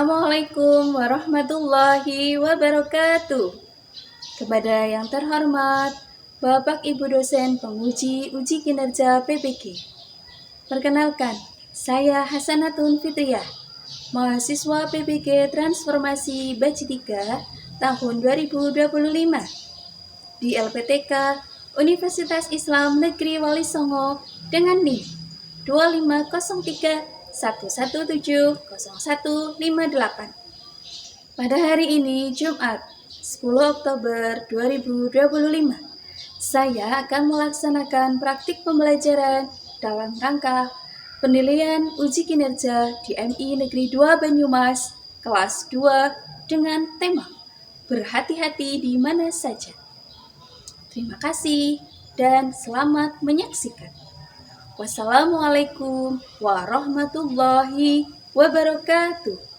Assalamualaikum warahmatullahi wabarakatuh. Kepada yang terhormat Bapak Ibu dosen penguji uji kinerja PPG. Perkenalkan, saya Hasanatun Fitriyah, mahasiswa PPG Transformasi Batch 3 tahun 2025 di LPTK Universitas Islam Negeri Wali Songo dengan NIM 2503 1170158. Pada hari ini, Jumat, 10 Oktober 2025, saya akan melaksanakan praktik pembelajaran dalam rangka penilaian uji kinerja di MI Negeri 2 Banyumas, kelas 2 dengan tema berhati-hati di mana saja. Terima kasih dan selamat menyaksikan. Wassalamualaikum warahmatullahi wabarakatuh.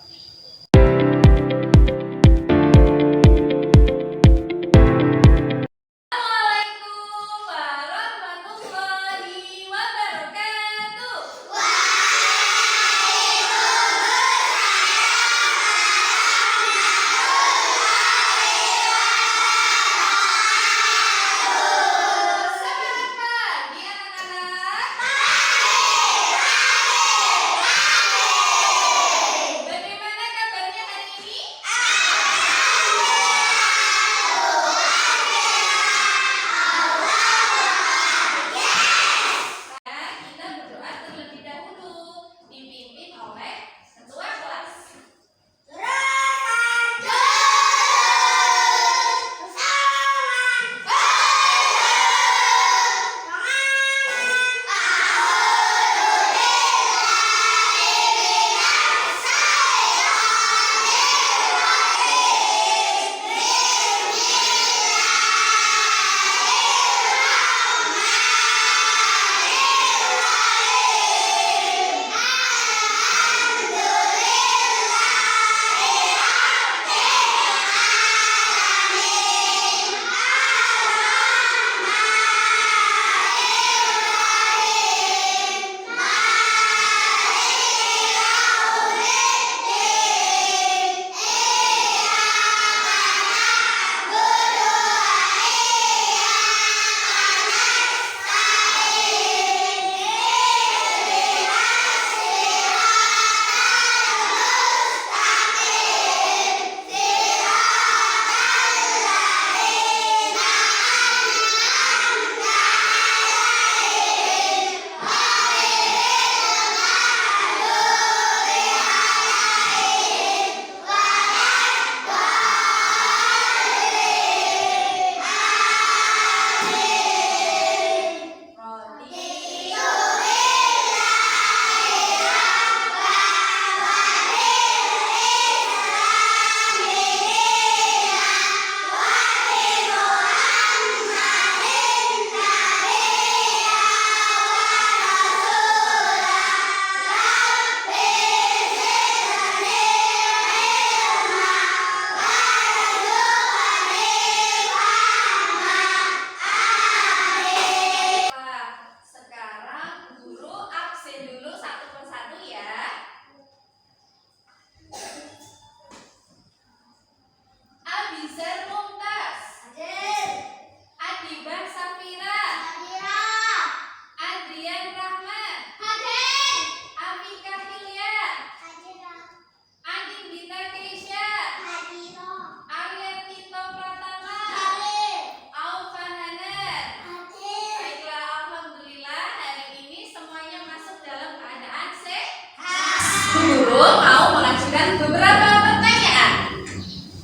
Guru mau mengajukan beberapa pertanyaan.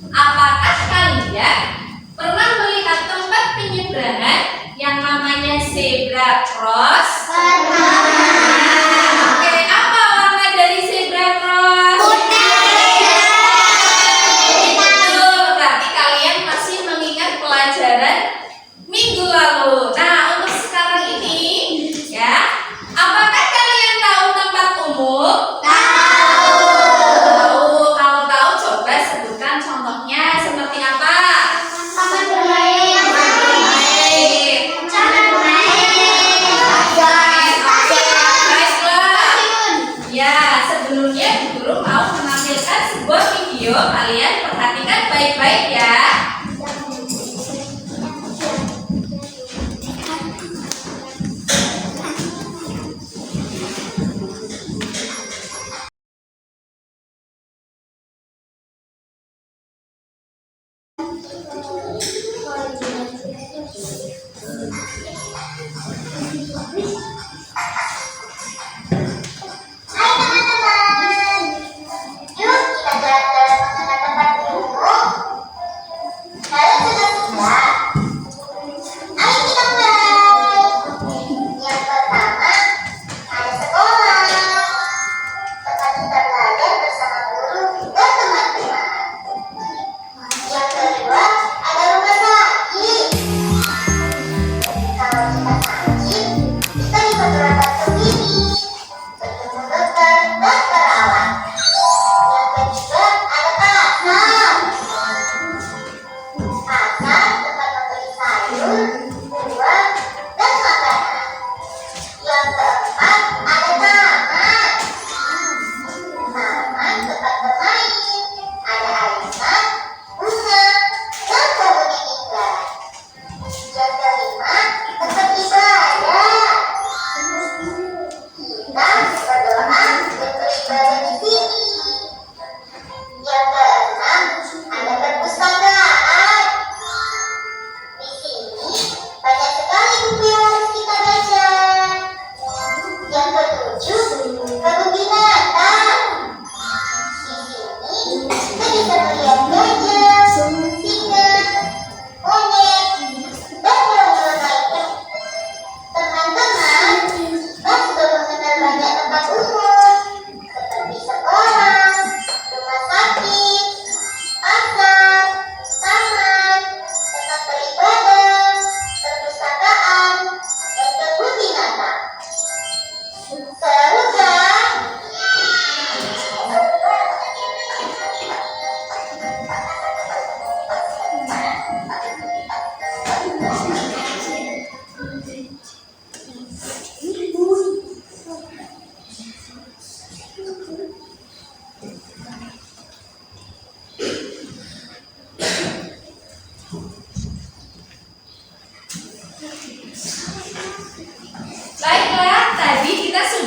Apakah kalian pernah melihat tempat penyeberangan yang namanya zebra cross? Oke, apa warna dari zebra cross? Betul, berarti kalian masih mengingat pelajaran minggu lalu. Nah, untuk sekarang ini, ya, apakah kalian tahu tempat umum?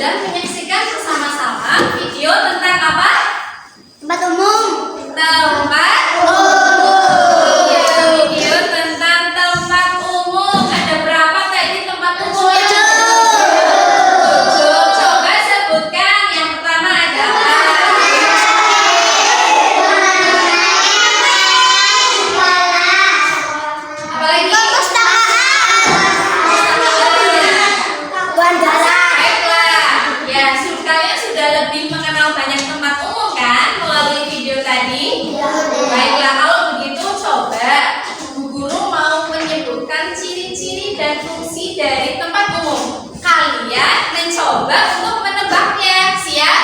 sudah menyaksikan bersama-sama video tentang apa? Tempat umum. Tempat umum. Iya, video tentang tempat umum. Ada berapa tadi tempat umum? 7. 7. Coba sebutkan. Yang pertama ada apa? Apalagi? Baiklah, ya kalian sudah lebih mengenal banyak tempat umum kan melalui video tadi. Baiklah, kalau begitu coba Bu Guru mau menyebutkan ciri-ciri dan fungsi dari tempat umum. Kalian mencoba untuk menebaknya. Siap?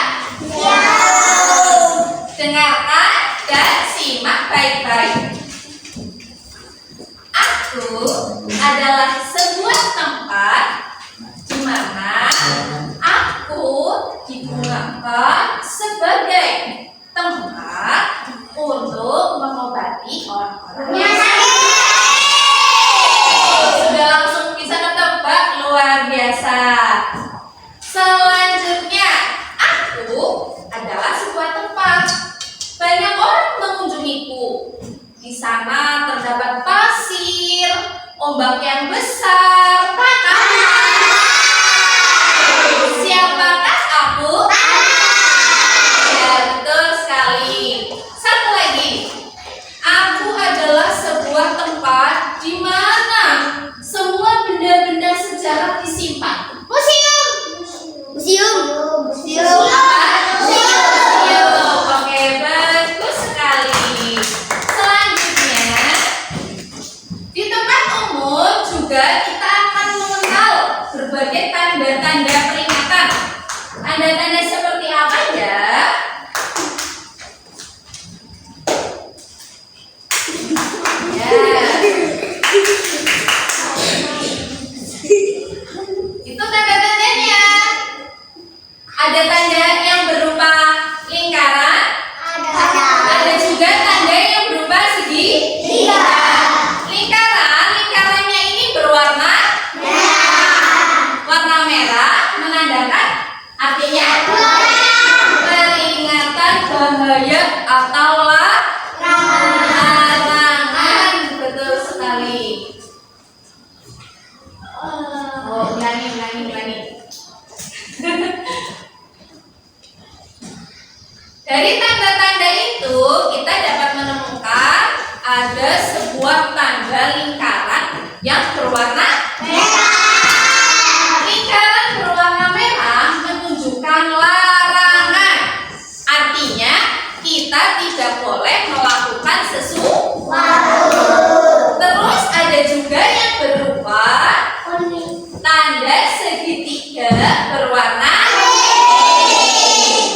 Dengarkan dan simak baik-baik. Aku adalah sebuah tempat di mana aku digunakan sebagai tempat untuk mengobati orang-orang yang sakit. Sudah langsung bisa ketebak, luar biasa. Selanjutnya, aku adalah sebuah tempat. Banyak orang mengunjungiku. Di sana terdapat pasir, ombak yang besar, siapakah aku? Ya, betul sekali. Satu lagi. Aku adalah sebuah tempat di mana semua benda-benda sejarah disimpan. Museum. Apa? Museum. Oke, bagus sekali. Selanjutnya, di tempat umum juga kita akan mengenal berbagai tanda-tanda peringatan. Tanda-tanda seperti apa ya? Itu tanda-tandanya. Ada tanda yang berupa lingkaran, ada juga tanda yang berupa segitiga. Lingkarannya ini berwarna warna merah, menandakan artinya peringatan bahaya atau larangan. Betul sekali. Oh, ulangi. Dari tanda-tanda itu kita dapat menemukan ada sebuah tanda lingkaran yang berwarna merah. Lingkaran berwarna merah menunjukkan larangan. Artinya kita tidak boleh melakukan sesuatu. Terus ada juga yang berupa tanda segitiga berwarna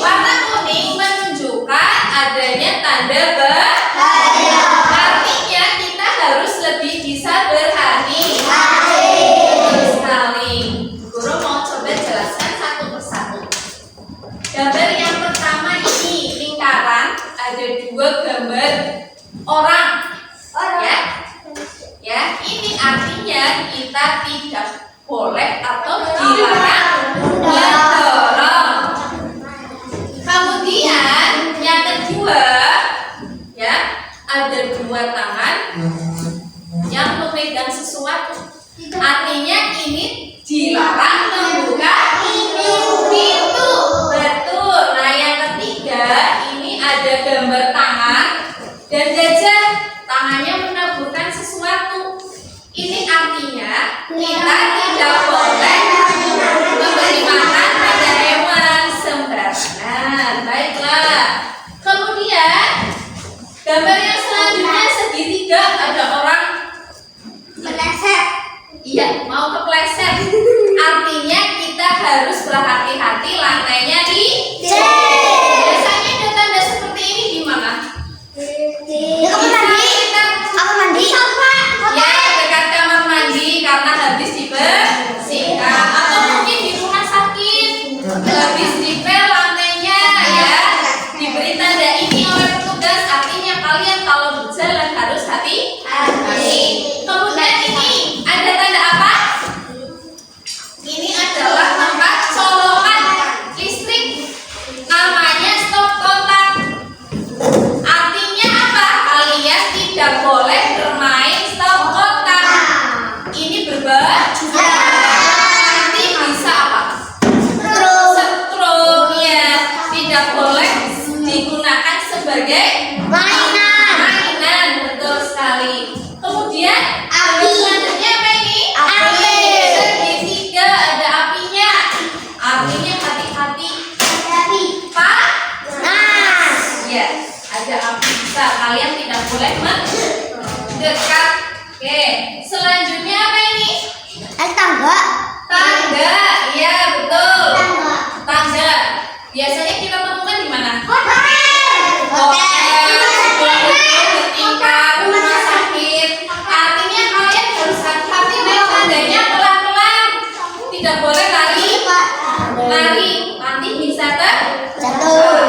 warna kuning menunjukkan adanya tanda bahaya. Artinya kita harus lebih bisa berhati-hati. Betul sekali. Guru mau coba jelaskan satu persatu. Gambar yang pertama ini lingkaran, ada dua gambar orang. Ya, ini artinya kita tidak boleh atau dilarang mendorong. Kemudian yang kedua, ya, ada dua tangan yang memegang sesuatu. Artinya ini dilarang membuka pintu. Betul. Nah, yang ketiga ini ada gambar tangan dan gajah. Tangannya menaburkan sesuatu. Ini artinya kita tidak boleh memberi makan pada hewan sembarangan. Baiklah. Kemudian gambar yang selanjutnya segitiga, ada orang iya mau kepleset. Artinya kita harus berhati-hati, lantainya licin. Biasanya ada tanda seperti ini di mana? Ya, dekat kamar mandi karena habis dibersihkan. sebagai Mainan. mainan, betul sekali. Kemudian Api. selanjutnya apa ini? Api. Segitiga, ada apinya. Apinya hati-hati. Tapi. Panas. Ya, ada api besar. Kalian tidak boleh mendekat. Oke, selanjutnya apa ini? Tangga. Tangga. Iya, betul. Tangga. Tangga. Biasanya kita temukan di mana? Hotel. Bertingkat, rumah sakit. Artinya kalian harus hati-hati naik tangganya pelan-pelan. Tidak boleh lari. Nanti bisa terjatuh.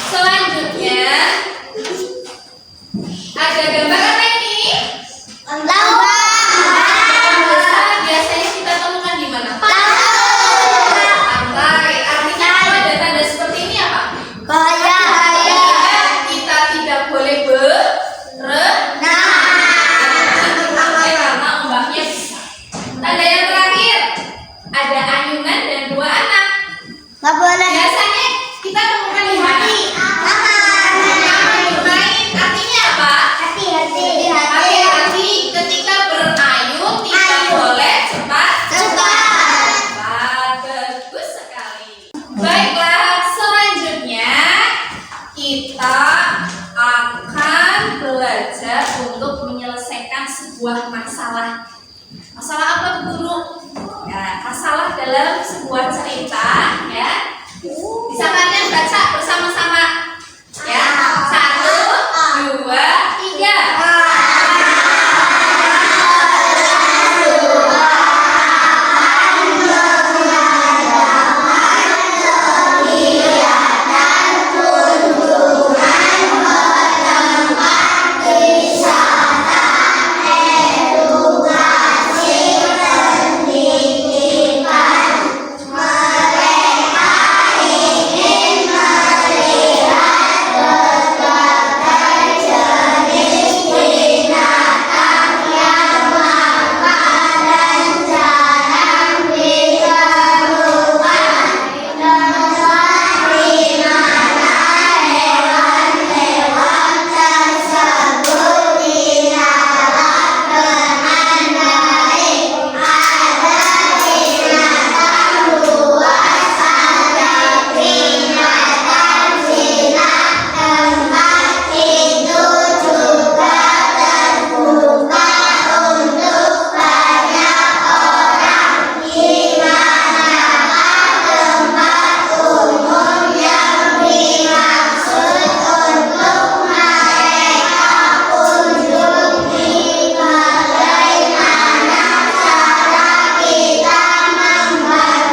Selanjutnya ada gambar apa ini? Lamba. Biasanya kita temukan di mana? Pantai. Artinya tanda-tanda seperti ini apa? Bahaya. Kita tidak boleh berenang karena ombaknya besar. Tanda yang terakhir ada ayunan dan dua anak. Nggak boleh. Biasanya kita temukan di mana? Bermain. Artinya apa? Hati-hati ketika berayun, tidak boleh cepat. Bagus sekali. Baiklah, selanjutnya kita akan belajar untuk menyelesaikan sebuah masalah. Masalah apa, Guru? Ya, masalah dalam sebuah cerita, ya. Bisa kalian baca bersama-sama. Ya, 1, 2, 3.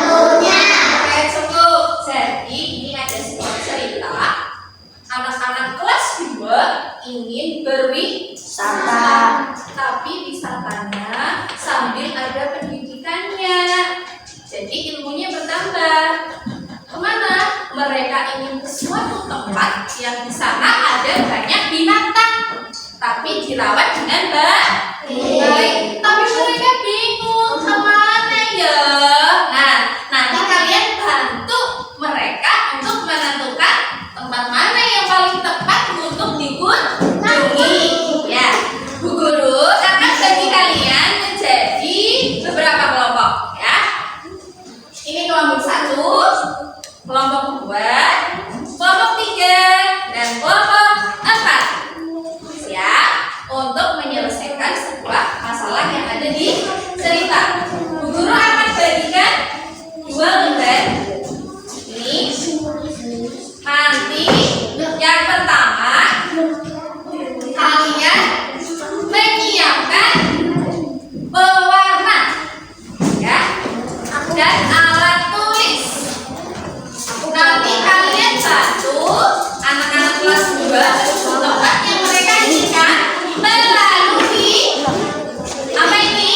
Oke, cukup. Jadi ini ada sebuah cerita. Anak-anak kelas 2 ingin berwisata, tapi wisatanya sambil ada pendidikannya. Jadi ilmunya bertambah. Kemana? Mereka ingin ke suatu tempat yang di sana ada banyak binatang, tapi dirawat dengan baik. Tapi mereka bingung kemana ya. Nah, nanti kalian bantu mereka untuk menentukan tempat mana yang paling tepat untuk dikunjungi. Ya, Bu Guru akan bagi kalian menjadi beberapa kelompok. Ya, ini kelompok 1, kelompok 2, kelompok 3, dan kelompok 4. Siap untuk menyelesaikan sebuah masalah yang ada di cerita. Bu Guru akan bagikan 2 lembar. Ini nanti yang pertama kalian menyiapkan pewarna, ya, dan alat tulis. Nanti kalian bantu anak-anak kelas 2 menuju tempat yang mereka inginkan melalui apa ini?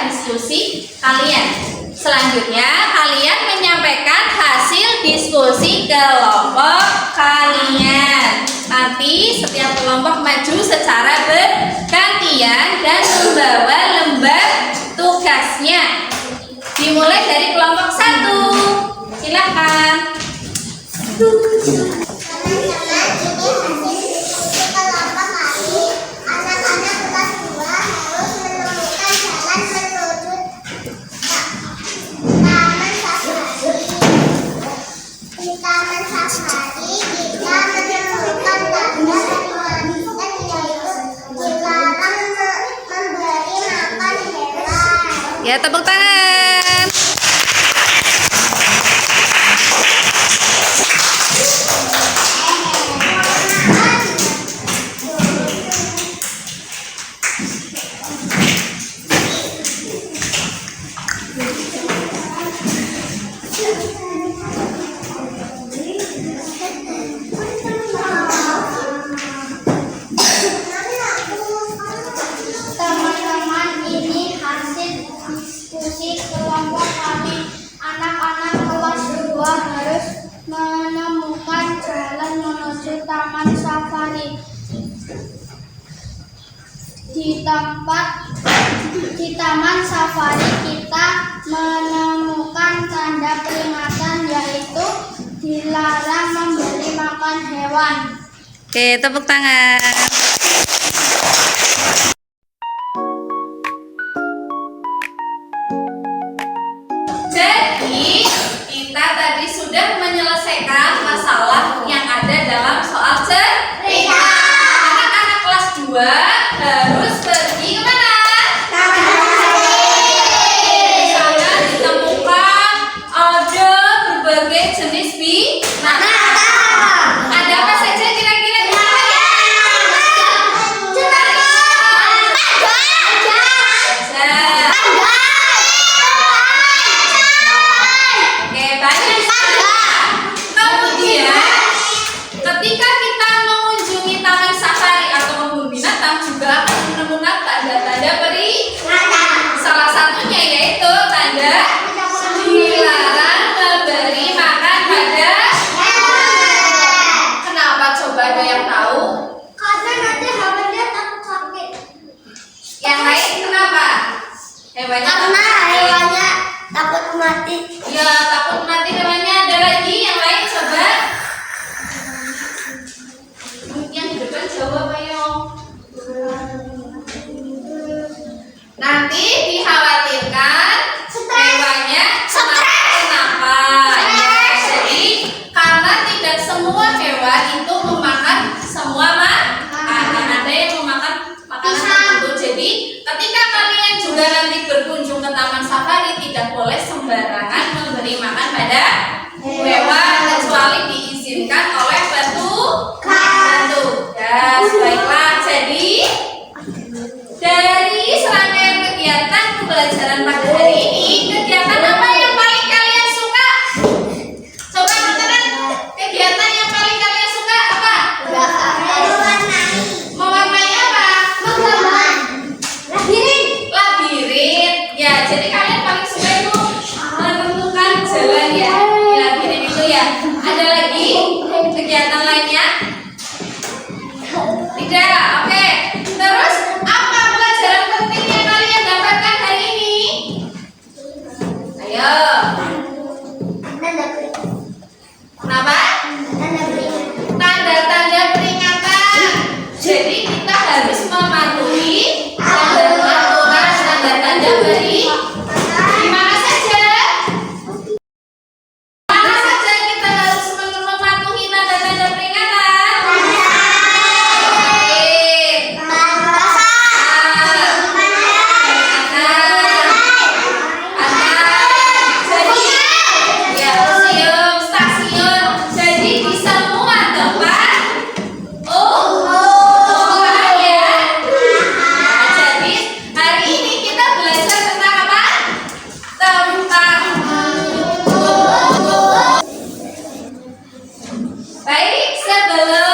diskusi kalian. Selanjutnya, kalian menyampaikan hasil diskusi kelompok kalian. Nanti setiap kelompok maju secara bergantian dan membawa lembar tugasnya. Dimulai dari kelompok 1. Silakan. Teman-teman, ini hasil diskusi kelompok kami. Anak-anak kelas 2 harus menemukan jalan menuju Taman Safari. Di Taman Safari, kita menemukan tanda peringatan yaitu dilarang memberi makan hewan. Ya, tepuk tangan. Teman-teman, ini hasil diskusi kelompok kami. Anak-anak kelas 2 harus menemukan jalan menuju Taman Safari. Di Taman Safari kita menemukan tanda peringatan yaitu dilarang memberi makan hewan. Oke, tepuk tangan. Jadi, kita tadi sudah menyelesaikan masalah yang ada dalam soal cerita. Anak-anak kelas 2 harus pergi kemana? Di sana ditemukan ada berbagai jenis binatang. Ada apa saja kira-kira di sana? Oke, banyak sekali. Kemudian, ketika kita mengunjungi taman safari atau kebun binatang juga akan menemukan tanda-tanda peringatan. Salah satunya yaitu tanda dilarang memberi makan pada hewan. Kenapa coba ada yang tahu? Karena nanti hewannya takut sakit. Yang lain kenapa? Hewannya Karena hewannya takut mati. ya takut mati hewannya. Ada lagi yang lain coba? Yang di depan jawab ayo. Nanti dikhawatirkan hewannya kenapa? Ya, jadi karena tidak semua hewan itu memakan semua makanan. Ada yang memakan makanan tertentu. Jadi ketika kalian juga nanti berkunjung ke taman safari tidak boleh sembarangan memberi makan pada hewan kecuali diizinkan oleh petugas. Baiklah, jadi dari serangkaian kegiatan pembelajaran pada hari ini, kegiatan apa yang paling kalian suka? Coba katakan kegiatan yang paling kalian suka apa? Mewarnai apa? Labirin. Ya, jadi kalian paling suka itu menentukan jalan ya. Di labirin itu ya. Ada lagi kegiatan lainnya? Tidak. Oke. Terus apa pelajaran penting yang kalian dapatkan hari ini? Ayo. Kenapa? Tanda-tanda peringatan. Jadi kita harus mematuhi aturan tanda-tanda peringatan. Di mana saja? Mana saja kita harus mematuhi tanda-tanda peringatan? Baik, sebelum